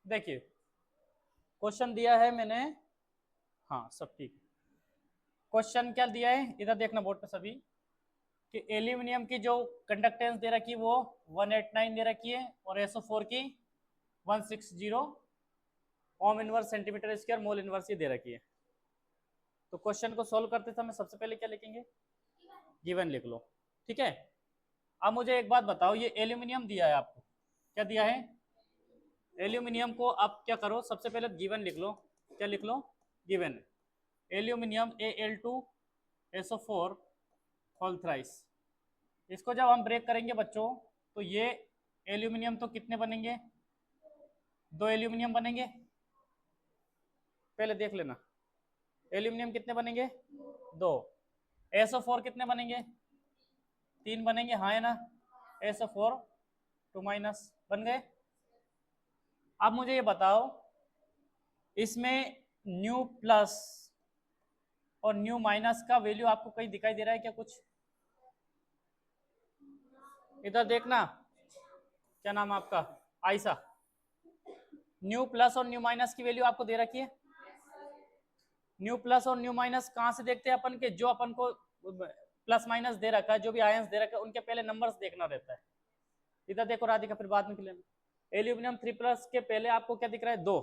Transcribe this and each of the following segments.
देखिए क्वेश्चन दिया है मैंने, हाँ सब ठीक। क्वेश्चन क्या दिया है इधर देखना बोर्ड पे सभी, कि एल्यूमिनियम की जो कंडक्टेंस दे रखी है वो 189 दे रखी है और SO4 की 160 ohm inverse centimetre square mole inverse ये दे रखी है। तो क्वेश्चन को सोल्व करते समय सबसे पहले क्या लिखेंगे, गिवन लिख लो। ठीक है, अब मुझे एक बात बताओ, ये एल्यूमिनियम दिया है आपको, क्या दिया है एल्यूमिनियम को, आप क्या करो सबसे पहले गिवन लिख लो। क्या लिख लो, given aluminium Al2SO4 whole thrice. इसको जब हम ब्रेक करेंगे बच्चों तो ये एल्यूमिनियम तो कितने बनेंगे, 2 एल्यूमिनियम बनेंगे। पहले देख लेना एल्यूमिनियम कितने बनेंगे, 2। SO4 कितने बनेंगे, 3 बनेंगे, हाँ है ना। SO4 2 माइनस बन गए। अब मुझे ये बताओ इसमें न्यू प्लस और न्यू माइनस का वैल्यू आपको कहीं दिखाई दे रहा है क्या कुछ, इधर देखना। क्या नाम है आपका, आयशा। न्यू प्लस और न्यू माइनस की वैल्यू आपको दे रखी है। न्यू प्लस और न्यू माइनस कहाँ से देखते हैं अपन के, जो अपन को प्लस माइनस दे रखा है, जो भी आयंस दे रखा है उनके पहले नंबर्स देखना रहता है। इधर देखो राधिका, फिर बाद में लेना। एल्यूमिनियम 3 प्लस के पहले आपको क्या दिख रहा है, 2।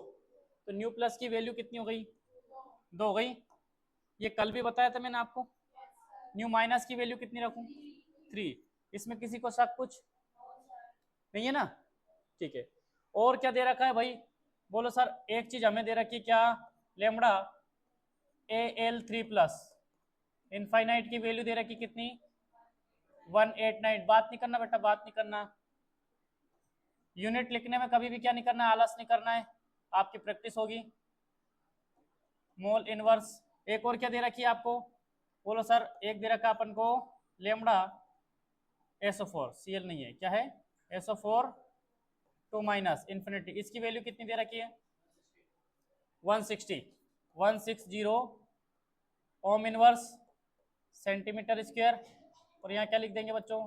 तो न्यू प्लस की वैल्यू कितनी हो गई, 2 हो गई। ये कल भी बताया था मैंने आपको। न्यू माइनस की वैल्यू कितनी रखूं, 3। इसमें किसी को शक कुछ नहीं है ना, ठीक है। और क्या दे रखा है भाई, बोलो सर। एक चीज हमें दे रखी है क्या, लेमड़ा Al3 प्लस, इनफाइनाइट की वैल्यू दे रखी कितनी, 189। बात नहीं करना बेटा, बात नहीं करना। यूनिट लिखने में कभी भी क्या नहीं करना है, आलस नहीं करना है, आपकी प्रैक्टिस होगी। Mole inverse. एक और क्या दे रखी है आपको, बोलो सर। एक दे रखा अपन को लेमड़ा SO4, Cl नहीं है, क्या है SO4 2 माइनस इन्फिनिटी। इसकी वैल्यू कितनी दे रखी है, 160 ओम इनवर्स सेंटीमीटर स्क्वायर। और यहाँ क्या लिख देंगे बच्चों,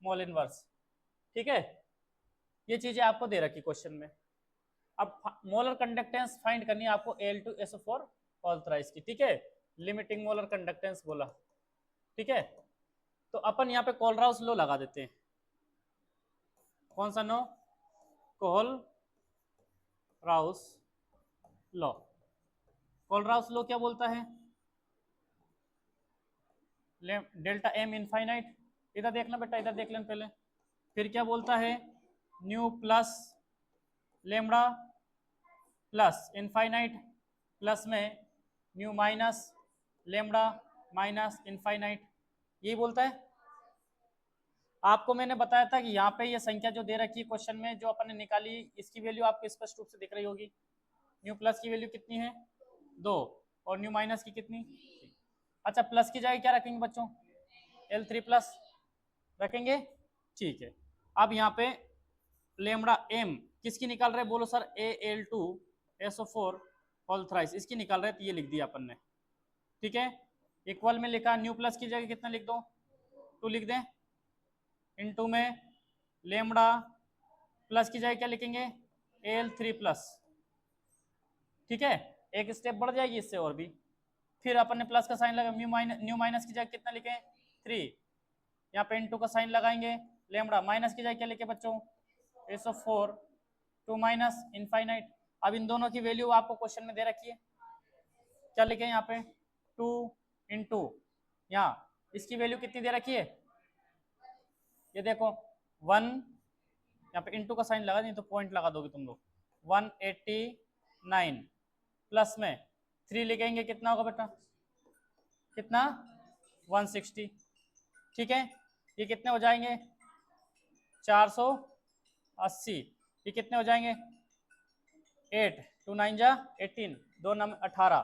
मोल इनवर्स। ठीक है, ये चीजें आपको दे रखी क्वेश्चन में। अब मोलर कंडक्टेंस फाइंड करनी है आपको Al2SO4 होल थ्राइस की। ठीक है, लिमिटिंग मोलर कंडक्टेंस बोला। ठीक है, तो अपन यहाँ पे कोलराउस लो लगा देते हैं। कौन सा no, Kohlrausch law. Kohlrausch law क्या बोलता है, डेल्टा एम इनफाइनाइट। इधर देखना बेटा, इधर देख लेना पहले। फिर क्या बोलता है, nu plus lambda plus infinite plus में nu minus lambda minus infinite, यही बोलता है। आपको मैंने बताया था कि यहाँ पे ये संख्या जो दे रखी है क्वेश्चन में, जो अपन ने निकाली, इसकी वैल्यू आपको स्पष्ट रूप से दिख रही होगी। न्यू प्लस की वैल्यू कितनी है, 2, और न्यू माइनस की कितनी। अच्छा, प्लस की जगह क्या रखेंगे बच्चों, L3 प्लस रखेंगे। ठीक है, अब यहाँ पे लेमड़ा एम किसकी निकाल रहे, बोलो सर Al2SO4 होल थ्राइस, इसकी निकाल रहे, तो ये लिख दिया अपन ने। ठीक है, इक्वल में लिखा, न्यू प्लस की जगह कितना लिख दो, 2 लिख दें। इनटू में लेमड़ा प्लस की जगह क्या लिखेंगे, Al3 प्लस। ठीक है, एक स्टेप बढ़ जाएगी इससे और भी। फिर अपन ने प्लस का साइन लगा, न्यू माइनस की जगह कितना लिखें, 3। यहाँ पे इनटू का साइन लगाएंगे, लेमड़ा माइनस की जगह क्या लिखे बच्चों, SO4 2 माइनस इनफाइनाइट। अब इन दोनों की वैल्यू आपको क्वेश्चन में दे रखी है, क्या लिखे यहाँ पे, 2 इंटू यहाँ इसकी वैल्यू कितनी दे रखी है, ये देखो 1, यहाँ पे इंटू का साइन लगा, नहीं तो पॉइंट लगा दोगे तुम लोग, 189 प्लस में 3 लिखेंगे, कितना होगा बेटा, कितना 160। ठीक है, ये कितने हो जाएंगे, 480। ये कितने हो जाएंगे, 8, 2 9 जा 18, 2 9 18,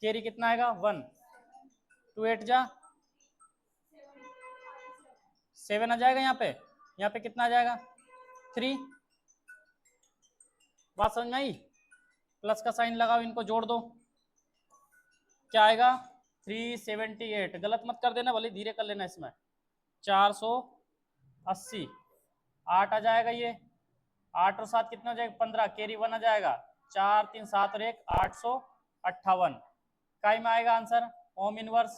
कैरी कितना आएगा 1, 2 8 जा 7 आ जाएगा। यहाँ पे कितना आ जाएगा 3। बात समझ में आई, प्लस का साइन लगाओ, इनको जोड़ दो, क्या आएगा 378। गलत मत कर देना, भले धीरे कर लेना। इसमें 480 8 आ जाएगा ये, 8 और 7 कितना हो जाएगा 15, कैरी 1 आ जाएगा, 4 3 7 और 1 858 काय में आएगा answer, ohm inverse,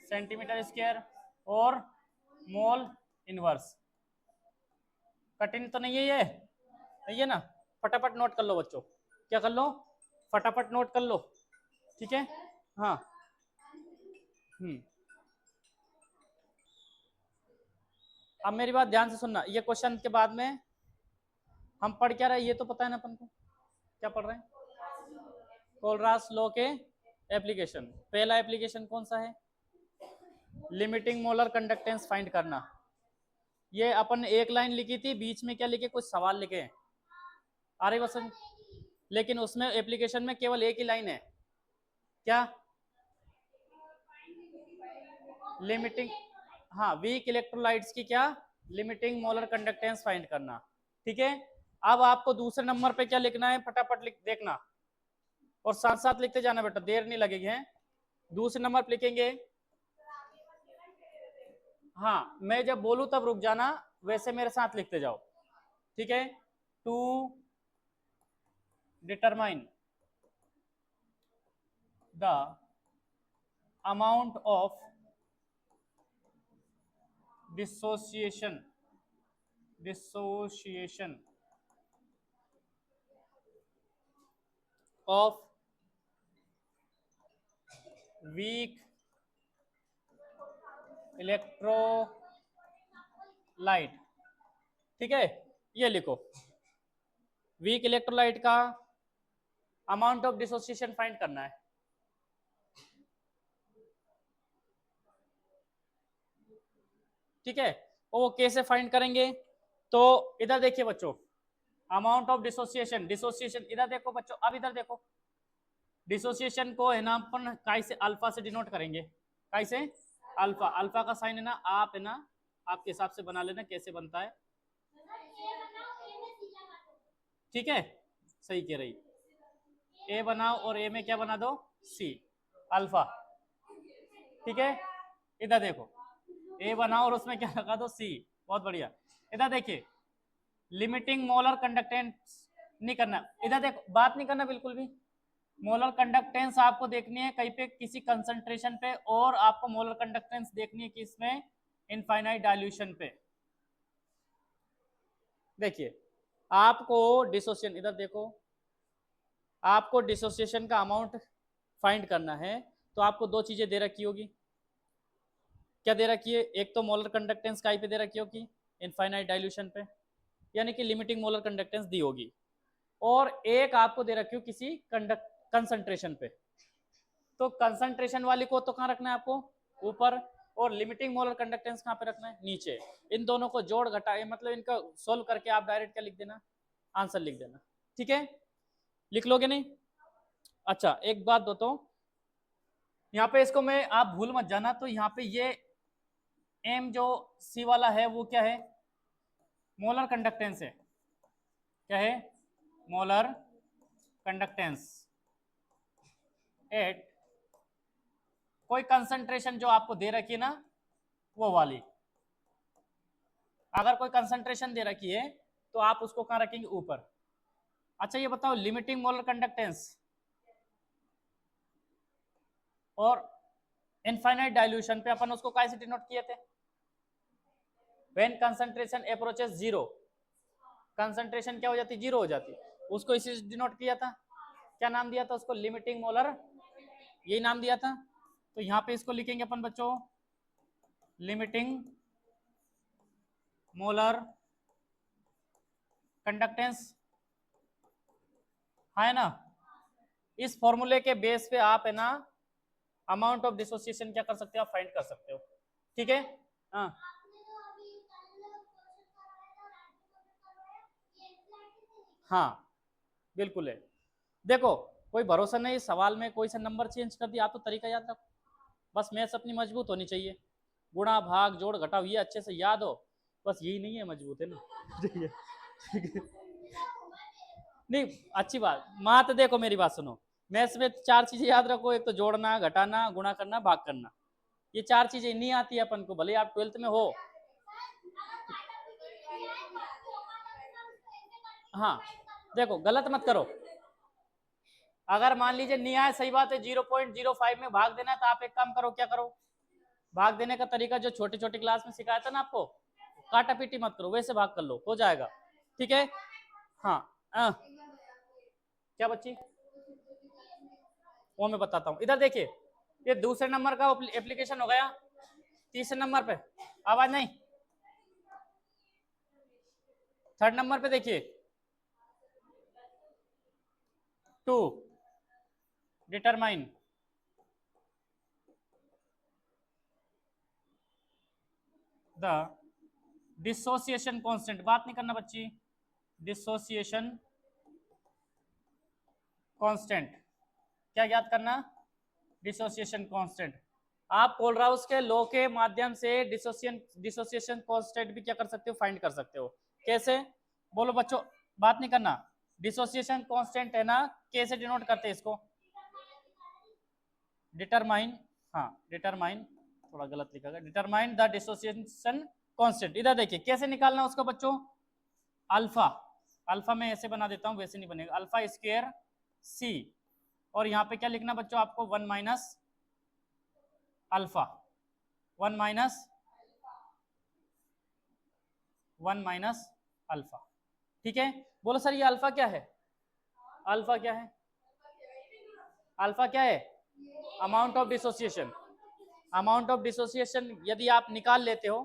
centimetre square और मोल इनवर्स। कठिन तो नहीं है ये, नहीं है ना? फटाफट नोट कर लो बच्चों, क्या कर लो, फटाफट नोट कर लो, ठीक है? हाँ अब मेरी बात ध्यान से सुनना, ये क्वेश्चन के बाद में हम पढ़ क्या रहे हैं ये तो पता है ना अपन को, क्या पढ़ रहे हैं? कोलरास लॉ के एप्लीकेशन। पहला एप्लीकेशन कौन सा है, लिमिटिंग मोलर कंडक्टेंस फाइंड करना। ये अपन एक लाइन लिखी थी, बीच में क्या लिखे, कुछ सवाल लिखे हैं, आ रही बसंत, लेकिन उसमें एप्लीकेशन में केवल एक ही लाइन है, क्या, लिमिटिंग, हाँ वीक इलेक्ट्रोलाइट्स की क्या, लिमिटिंग मोलर कंडक्टेंस फाइंड करना, ठीक है? अब आपको दूसरे नंबर पे क्या लिखना है, फटाफट लिख देखना और साथ साथ लिखते जाना बेटा, देर नहीं लगेगी है। दूसरे नंबर पे लिखेंगे, हाँ मैं जब बोलूं तब रुक जाना, वैसे मेरे साथ लिखते जाओ, ठीक है? To determine the amount of dissociation of weak electrolyte, ठीक है? ये लिखो, वीक इलेक्ट्रोलाइट का अमाउंट ऑफ डिसोसिएशन फाइंड करना है, ठीक है? वो कैसे फाइंड करेंगे, तो इधर देखिए बच्चों, अमाउंट ऑफ डिसोसिएशन, डिसोसिएशन इधर देखो बच्चों, अब इधर देखो, डिसोसिएशन को है ना अपन काय से, अल्फा से डिनोट करेंगे, काय से, अल्फा, अल्फा का साइन है ना, आप है ना आपके हिसाब से बना लेना कैसे बनता है, ठीक है? सही कह रही, ए बनाओ और ए में क्या बना दो, सी, अल्फा, ठीक है? इधर देखो, ए बनाओ और उसमें क्या लगा दो, सी, बहुत बढ़िया। इधर देखिए, लिमिटिंग मोलर कंडक्टेंस नहीं करना, इधर देखो बात नहीं करना बिल्कुल भी, मोलर कंडक्टेंस आपको देखनी है कहीं पे किसी कंसंट्रेशन पे, और आपको मोलर कंडक्टेंस देखनी है किसमें, इनफाइनाइट डाइल्यूशन पे। देखिए आपको डिसोसिएशन, इधर देखो, आपको डिसोसिएशन का अमाउंट फाइंड करना है, तो आपको दो चीजें दे रखी होगी, क्या दे रखी है, एक तो मोलर कंडक्टेंस काई पे दे रखी होगी, इनफाइनाइट डाइल्यूशन पे, यानी कि लिमिटिंग मोलर कंडक्टेंस दी होगी, और एक आपको दे रखी हो किसी कंसंट्रेशन पे, तो कंसंट्रेशन वाली को तो कहाँ रखना है आपको, ऊपर, और लिमिटिंग मोलर कंडक्टेंस कहाँ पे रखना है, नीचे। इन दोनों को जोड़ घटाए, मतलब इनका सोल्व करके आप डायरेक्ट क्या लिख देना, आंसर लिख देना, ठीक है? लिख लोगे नहीं? अच्छा एक बात बताता हूं, यहाँ पे इसको मैं, आप भूल मत जाना, तो यहाँ पे ये एम जो सी वाला है वो क्या है, मोलर कंडक्टेंस है, क्या है, मोलर कंडक्टेंस एट कोई कंसंट्रेशन जो आपको दे रखी है ना, वो वाली, अगर कोई कंसंट्रेशन दे रखी है तो आप उसको कहाँ रखेंगे, ऊपर। अच्छा ये बताओ, लिमिटिंग मोलर कंडक्टेंस और इनफाइनाइट डाइल्यूशन पे अपन उसको कैसे डिनोट किए थे, when concentration approaches zero, concentration क्या हो जाती, जीरो हो जाती, उसको इसी से डिनोट किया था, क्या नाम दिया था उसको, लिमिटिंग मोलर, यही नाम दिया था। तो यहाँ पे इसको लिखेंगे अपन बच्चों, लिमिटिंग मोलर कंडक्टेंस, है ना? इस फॉर्मूले के बेस पे आप है ना अमाउंट ऑफ डिसोसिएशन क्या कर सकते हो, आप फाइंड कर सकते हो, ठीक है? हाँ हाँ बिल्कुल है, देखो कोई भरोसा नहीं, सवाल में कोई सा नंबर चेंज कर दिया, आप तो तरीका याद रखो, बस मैथ्स अपनी मजबूत होनी चाहिए, गुणा भाग जोड़ घटाव ये अच्छे से याद हो, बस यही नहीं है मजबूत, है ना? ठीक है, ठीक है, नहीं अच्छी बात, माँ तो देखो मेरी बात सुनो, मैथ्स में चार चीजें याद रखो, एक तो जोड़ना, घटाना, गुणा करना, भाग करना, ये चार चीजें नहीं आती है अपन को, भले आप 12th में हो। हाँ देखो गलत मत करो, अगर मान लीजिए नहीं आए सही बात है, 0.05 में भाग देना है तो आप एक काम करो, क्या करो, भाग देने का तरीका जो छोटे छोटे क्लास में सिखाया था ना आपको, काटा पीटी मत करो, वैसे भाग कर लो, हो जाएगा। ठीक है। हाँ क्या बच्ची, वो मैं बताता हूँ, इधर देखिए, ये दूसरे नंबर का एप्लीकेशन हो गया, तीसरे नंबर पे आवाज नहीं, थर्ड नंबर पे देखिए, 2 डिटरमाइन द डिसोसिएशन कांस्टेंट, बात नहीं करना बच्ची, डिसोसिएशन कांस्टेंट, क्या याद करना, डिसोसिएशन कांस्टेंट। आप कोलराउस के लॉ के माध्यम से डिसोसिएशन कांस्टेंट भी क्या कर सकते हो, फाइंड कर सकते हो। कैसे, बोलो बच्चों, बात नहीं करना, डिसोसिएशन कांस्टेंट है ना, कैसे डिनोट करते हैं इसको, डिटरमाइन, हाँ डिटरमाइन, थोड़ा गलत लिखा गया, डिटरमाइन द डिसोसिएशन कांस्टेंट। इधर देखिए कैसे निकालना उसको बच्चों, अल्फा, अल्फा में ऐसे बना देता हूं, वैसे नहीं बनेगा, अल्फा स्क्वायर सी, और यहाँ पे क्या लिखना बच्चों आपको, 1 माइनस अल्फा, 1 माइनस अल्फा। ठीक है, बोलो सर ये अल्फा क्या है, अल्फा क्या है, अल्फा क्या है, amount of dissociation, amount of dissociation यदि आप निकाल लेते हो,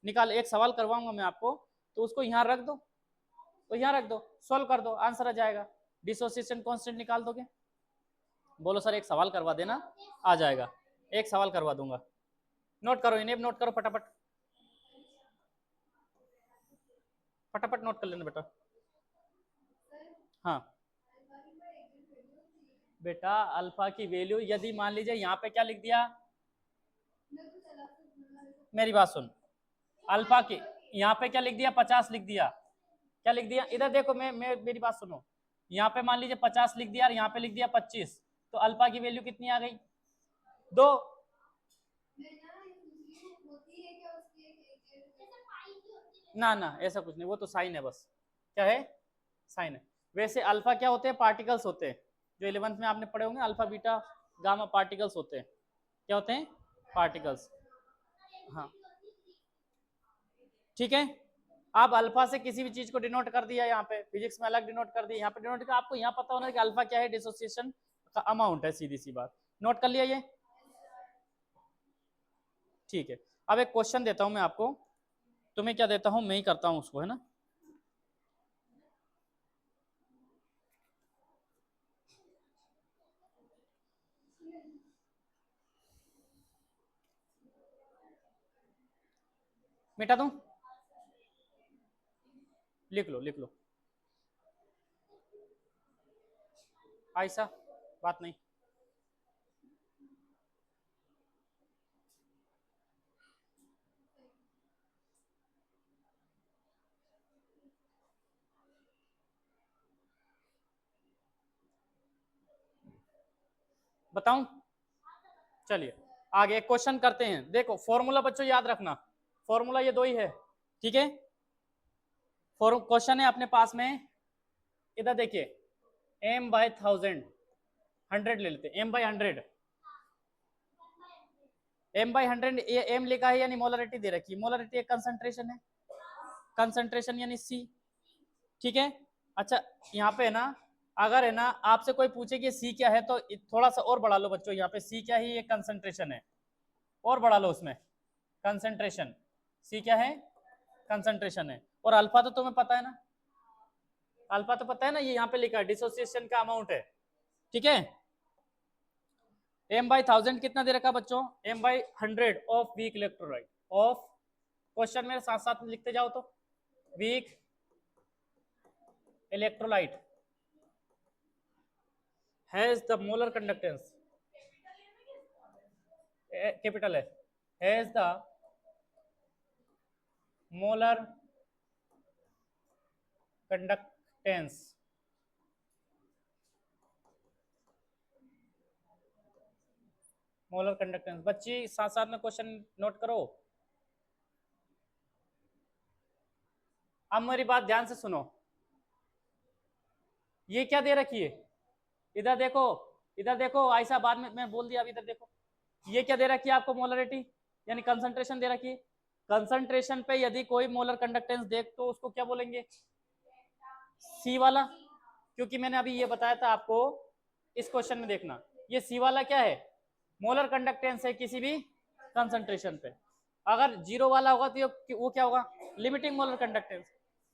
निकाल, एक सवाल करवाऊंगा मैं आपको, तो उसको यहाँ रख दो, तो यहाँ रख दो, सॉल्व कर दो, आंसर आ जाएगा, डिसोसिएशन कांस्टेंट निकाल दोगे। बोलो सर एक सवाल करवा देना, आ जाएगा, एक सवाल करवा दूंगा, नोट करो, इन्हें नोट करो फटाफट, फटाफट नोट कर लेना बेटा। हाँ बेटा, अल्फा की वैल्यू यदि मान लीजिए यहाँ पे क्या लिख दिया, मेरी बात सुन, अल्फा की यहाँ पे क्या लिख दिया, 50 लिख दिया, क्या लिख दिया, इधर देखो, मैं मेरी बात सुनो, यहाँ पे मान लीजिए 50 लिख दिया और यहाँ पे लिख दिया 25, तो अल्फा की वैल्यू कितनी आ गई, 2। ना ना ऐसा कुछ नहीं, वो तो साइन है बस, क्या है, साइन है। वैसे अल्फा क्या होते हैं, पार्टिकल्स होते हैं, जो 11th में आपने पढ़े होंगे, अल्फा बीटा गामा पार्टिकल्स होते हैं, क्या होते हैं, पार्टिकल्स। हाँ ठीक है, आप अल्फा से किसी भी चीज को डिनोट कर दिया, यहाँ पे फिजिक्स में अलग डिनोट कर दिया, यहाँ पे डिनोट कर, आपको यहाँ पता होना कि अल्फा क्या है, डिसोसिएशन का अमाउंट है, सीधी सी बात, नोट कर लिया ये। ठीक है, अब एक क्वेश्चन देता हूं मैं आपको, तुम्हें क्या देता हूं, मैं ही करता हूं उसको, है ना, मिटा दूं, लिख लो लिख लो, ऐसा बात नहीं, बताऊं, चलिए आगे एक क्वेश्चन करते हैं, देखो फॉर्मूला बच्चों याद रखना, फॉर्मूला ये दो ही है, ठीक है, क्वेश्चन है अपने पास में, इधर देखिए, m बाय 1000, 100 ले लेते, m बाय 100, m बाय 100, ये m लिखा है यानी मोलरिटी दे रखी है, मोलरिटी एक कंसंट्रेशन है, कंसंट्रेशन यानी c, ठीक है। अच्छा यहाँ पे है ना, अगर है ना आपसे कोई पूछे कि सी क्या है, तो थोड़ा सा और बढ़ा लो बच्चों, यहाँ पे सी क्या है, ये कंसंट्रेशन है, और बढ़ा लो उसमें, कंसंट्रेशन, सी क्या है, कंसंट्रेशन है, और अल्फा तो तुम्हें पता है ना, अल्फा तो पता है ना, ये यहाँ पे लिखा है डिसोसिएशन का अमाउंट है, ठीक है। m बाई 1000 कितना दे रखा बच्चों, m by 100 of weak electrolyte, of, question मेरे साथ साथ लिखते जाओ, तो weak electrolyte has the molar conductance, capital S, has the molar conductance, molar conductance, बच्ची साथ साथ में क्वेश्चन नोट करो। अब मेरी बात ध्यान से सुनो, ये क्या दे रखी है, इधर देखो, इधर देखो आयशा, बाद में मैं बोल दिया, अब इधर देखो, ये क्या दे रखी है आपको, मोलरिटी यानी कंसंट्रेशन दे रखी है। कंसंट्रेशन पे यदि कोई मोलर कंडक्टेंस देख तो उसको क्या बोलेंगे, सी वाला, क्योंकि मैंने अभी ये बताया था आपको, इस क्वेश्चन में देखना, ये सी वाला क्या है, मोलर कंडक्टेंस है किसी भी कंसंट्रेशन पे। अगर जीरो वाला होगा तो वो क्या होगा, लिमिटिंग मोलर कंडक्टेंस।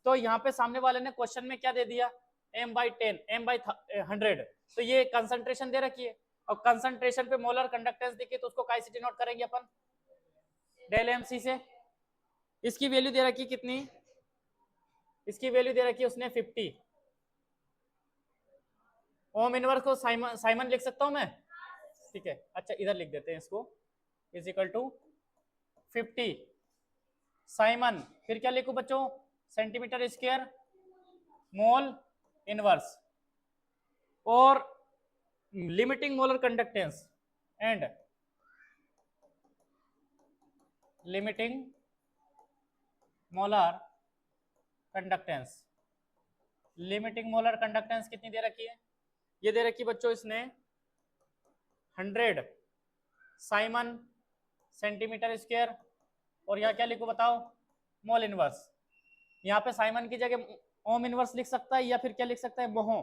तो यहाँ पे सामने वाले ने क्वेश्चन में क्या दे दिया, m/10, m/100, तो ये कंसंट्रेशन दे रखी है, और कंसंट्रेशन पे मोलर कंडक्टेंस दिखे तो उसको कैसे डिनोट करेंगे अपन, डेल एम सी से। इसकी वैल्यू दे रखी कितनी, इसकी वैल्यू दे रखी है उसने 50। ओम इनवर्स को साइमन साइमन लिख सकता हूं मैं, ठीक है, अच्छा इधर लिख देते हैं इसको, इज इक्वल टू 50 साइमन, फिर क्या लिखूं बच्चों, सेंटीमीटर स्क्वायर मोल इनवर्स, और limiting molar conductance and limiting molar conductance. Limiting molar conductance कितनी दे रखी है, ये दे रखी बच्चों इसने 100 साइमन सेंटीमीटर स्क्वायर, और यहाँ क्या लिखो बताओ, मोल इनवर्स। यहाँ पे साइमन की जगह ओम इनवर्स लिख सकता है, या फिर क्या लिख सकता है, मोहो,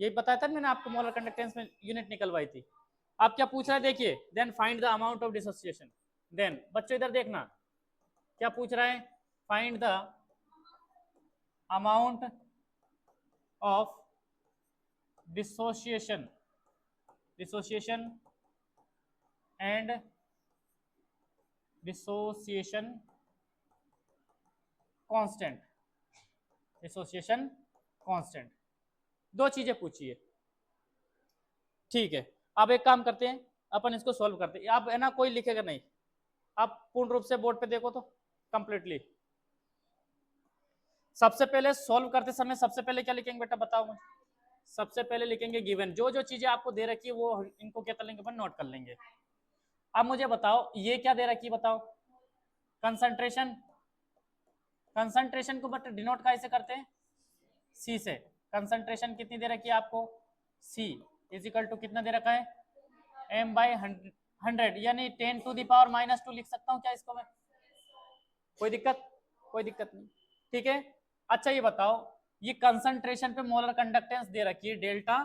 यही बताया था मैंने आपको, मोलर कंडक्टेंस में यूनिट निकलवाई थी। आप क्या पूछ रहा है देखिए, then find the amount of dissociation. Then बच्चों इधर देखना क्या पूछ रहा है, find the amount of dissociation, dissociation and dissociation constant, dissociation constant, दो चीजें पूछी है, ठीक है। अब एक काम करते हैं, अपन इसको सॉल्व करते हैं, आप है ना कोई लिखेगा नहीं, आप पूर्ण रूप से बोर्ड पे देखो तो कंप्लीटली। सबसे पहले सॉल्व करते समय सबसे पहले क्या लिखेंगे बेटा बताओ मुझे, सबसे पहले लिखेंगे गिवन, जो जो चीजें आपको दे रखी है वो इनको क्या कर लेंगे अपन, नोट कर लेंगे। अब मुझे बताओ ये क्या दे रखी है बताओ, कंसंट्रेशन, कंसंट्रेशन को बट डिनोट कैसे करते हैं, सी से। कंसंट्रेशन कितनी दे रखी है आपको, सी इज इक्वल टू कितना दे रखा है, m/100, यानी 10⁻⁻² लिख सकता हूँ क्या इसको मैं, कोई दिक्कत, कोई दिक्कत नहीं, ठीक है। अच्छा ये बताओ, ये कंसंट्रेशन पे मोलर कंडक्टेंस दे रखी है डेल्टा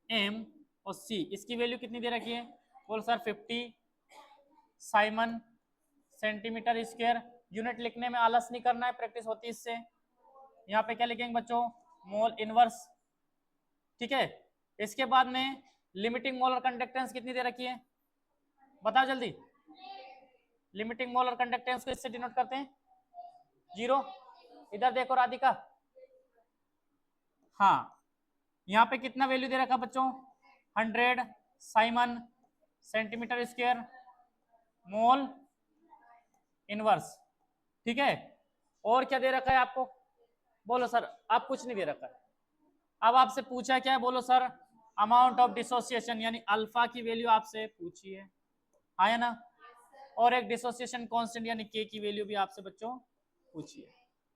एम और सी, इसकी वैल्यू कितनी दे रखी है, बोल sir 50 Simon centimetre square, unit लिखने में आलस नहीं करना है, प्रैक्टिस होती है इससे। यहाँ पे क्या लिखेंगे बच्चों, मोल इनवर्स, ठीक है। इसके बाद में लिमिटिंग मोलर कंडक्टेंस कितनी दे रखी है, बताओ जल्दी, लिमिटिंग मोलर कंडक्टेंस को इससे डिनोट करते हैं 0, इधर देखो राधिका, हाँ यहाँ पे कितना वैल्यू दे रखा बच्चों, 100 Simon centimetre square mole inverse, ठीक है। और क्या दे रखा है आपको, बोलो सर, आप कुछ नहीं दे रखा है। अब आपसे पूछा क्या है, बोलो सर, अमाउंट ऑफ डिसोसिएशन, यानी अल्फा की वैल्यू आपसे पूछी है, आया ना, और एक डिसोसिएशन कांस्टेंट यानी के की वैल्यू भी आपसे बच्चों पूछी है,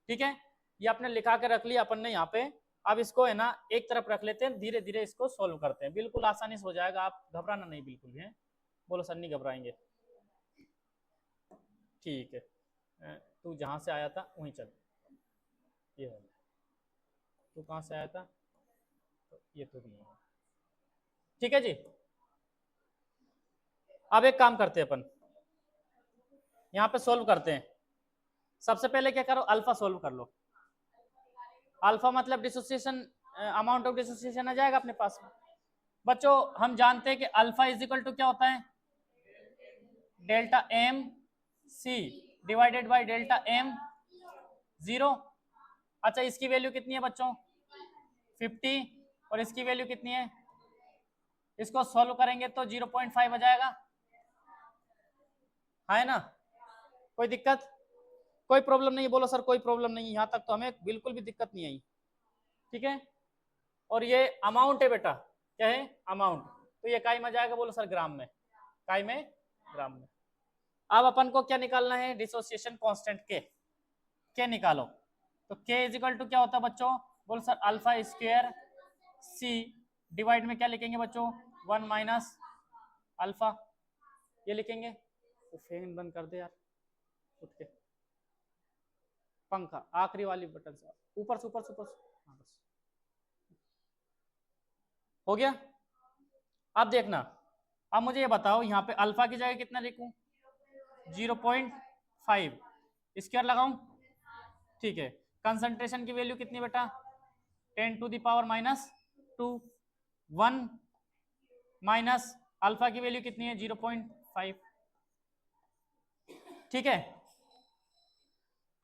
ठीक है। ये आपने लिखा के रख लिया अपन ने यहाँ पे। अब इसको है ना एक तरफ रख लेते हैं, धीरे धीरे इसको सॉल्व करते हैं, बिल्कुल आसानी से हो जाएगा, आप घबराना नहीं बिल्कुल भी है, बोलो सर नहीं घबराएंगे, ठीक है। तू जहाँ से आया था वहीं चल, ये है, तू कहाँ से आया था, तो ये तो नहीं है, ठीक है जी। अब एक काम करते हैं अपन, यहाँ पे सॉल्व करते हैं। सबसे पहले क्या करो, अल्फा सॉल्व कर लो, अल्फा मतलब डिसोसिएशन, अमाउंट ऑफ डिसोसिएशन आ जाएगा अपने पास में। बच्चों हम जानते हैं कि अल्फा इज इक्वल टू क्या होता है, delta M C divided by delta M 0। अच्छा इसकी वैल्यू कितनी है बच्चों, 50, और इसकी वैल्यू कितनी है, इसको सॉल्व करेंगे तो 0.5 आ जाएगा, है ना, कोई दिक्कत, कोई प्रॉब्लम नहीं, बोलो सर कोई प्रॉब्लम नहीं, यहाँ तक तो हमें बिल्कुल भी दिक्कत नहीं आई, ठीक है। और ये अमाउंट है बेटा, क्या है अमाउंट, तो ये काय में जाएगा, बोलो सर ग्राम में, काय में ग्राम में। अब अपन को क्या निकालना है, डिसोसिएशन कांस्टेंट के निकालो, तो के इज इक्वल टू क्या होता है बच्चों, बोल सर अल्फा स्क्वायर सी डिवाइड में क्या लिखेंगे बच्चों, 1 माइनस अल्फा, ये लिखेंगे। तो फैन बंद कर दे यार उठ के, पंखा आखिरी वाली बटन से ऊपर से ऊपर से ऊपर से, हाँ बस हो गया। अब देखना, अब मुझे ये बताओ यहाँ पे अल्फा की जगह कितना लिखूं, 0.5 स्क्वायर लगाऊं, ठीक है। कंसंट्रेशन की वैल्यू कितनी बेटा, 10 to the power minus 2, 1 minus alpha की वैल्यू कितनी है 0.5, ठीक है।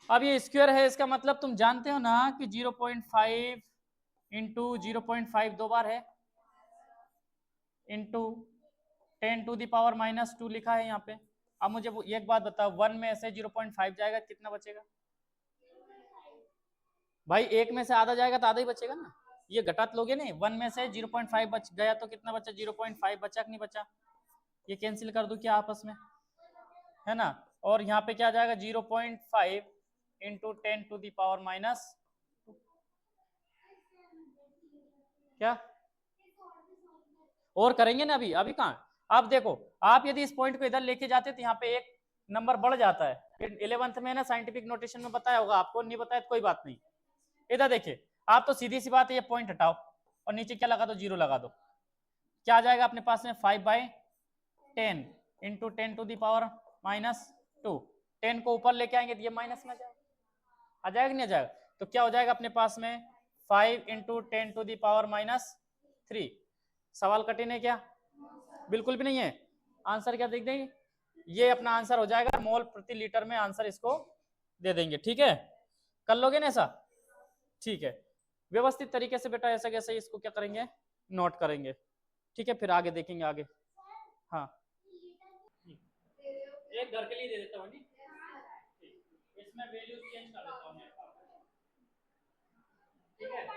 अब ये स्क्वायर है, इसका मतलब तुम जानते हो ना कि 0.5 इंटू 0.5 दो बार है, into 10 to the power minus 2 लिखा है यहाँ पे। अब मुझे एक बात बताओ, 1 में से 0.5 जाएगा कितना बचेगा भाई, एक में से आधा जाएगा तो आधा ही बचेगा ना, ये घटा लोगे नहीं, 1 में से 0.5 बच गया तो कितना बचा, 0.5 बचा कि नहीं बचा, ये कैंसिल कर दूं क्या आपस में, है ना। और यहाँ पे क्या जाएगा 0.5 into 10 to the power minus, क्या और करेंगे ना अभी, अभी कहाँ। आप देखो, आप यदि इस पॉइंट को इधर लेके जाते तो यहाँ पे एक नंबर बढ़ जाता है, 11th में ना साइंटिफिक नोटेशन में बताया होगा, आपको नहीं बताया तो कोई बात नहीं। इधर देखिए, आप तो सीधी सी बात है, ये पॉइंट हटाओ और नीचे क्या लगा दो, 0 लगा दो, क्या आ जाएगा अपने पास में 5/10 into 10 to the power minus 2, 10 को ऊपर लेके आएंगे तो ये माइनस में आ जाएगा कि नहीं आ जाएगा, तो क्या हो जाएगा अपने पास में 5 into 10 to the power minus 3। सवाल कठिन है क्या, बिल्कुल भी नहीं है। आंसर क्या देख देंगे, ये अपना आंसर हो जाएगा, मोल प्रति लीटर में आंसर इसको दे देंगे, ठीक है। कर लोगे ना ऐसा, ठीक है। व्यवस्थित तरीके से बेटा ऐसा कैसे इसको क्या करेंगे, नोट करेंगे, ठीक है। फिर आगे देखेंगे आगे, हाँ एक घर के लिए दे देता हूँ, इसमें वैल्यू चेंज कर देता हूँ, ठीक है।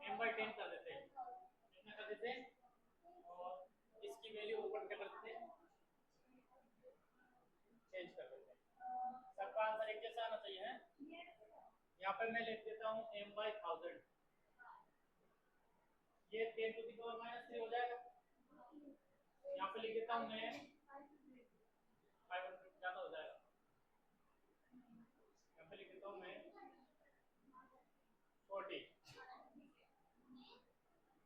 m/10 कर देते हैं, कितना कर देते हैं, और इसकी वैल्यू ऊपर क्या कर देते हैं, चेंज कर देते हैं। सबका आंसर एक जैसा आना चाहिए, है। यहाँ पे मैं लिख देता हूँ m/1000, ये 10 टू द पावर माइनस 3 हो जाएगा। यहाँ पे लिख देता हूँ मैं 500, ज्यादा हो जाएगा, यहाँ पे लिख देता हूँ मैं 40,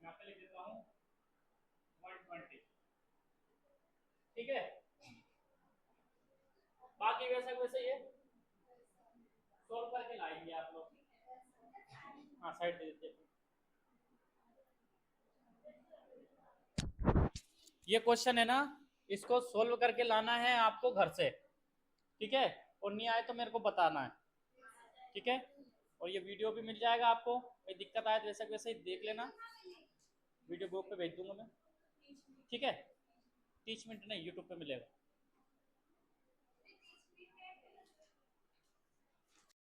यहाँ पे लिख देता हूँ 120, ठीक है। बाकी वैसा वैसे ये सोल्व करके लाएंगे आप लोग, हाँ साइड दे देते। ये क्वेश्चन है ना, इसको सोल्व करके लाना है आपको घर से, ठीक है। और नहीं आए तो मेरे को बताना है, ठीक है। और ये वीडियो भी मिल जाएगा आपको, कोई दिक्कत आए तो वैसे वैसे ही देख लेना, वीडियो ग्रुप पे भेज दूंगा मैं, ठीक है। 30 मिनट नहीं, यूट्यूब पे मिलेगा।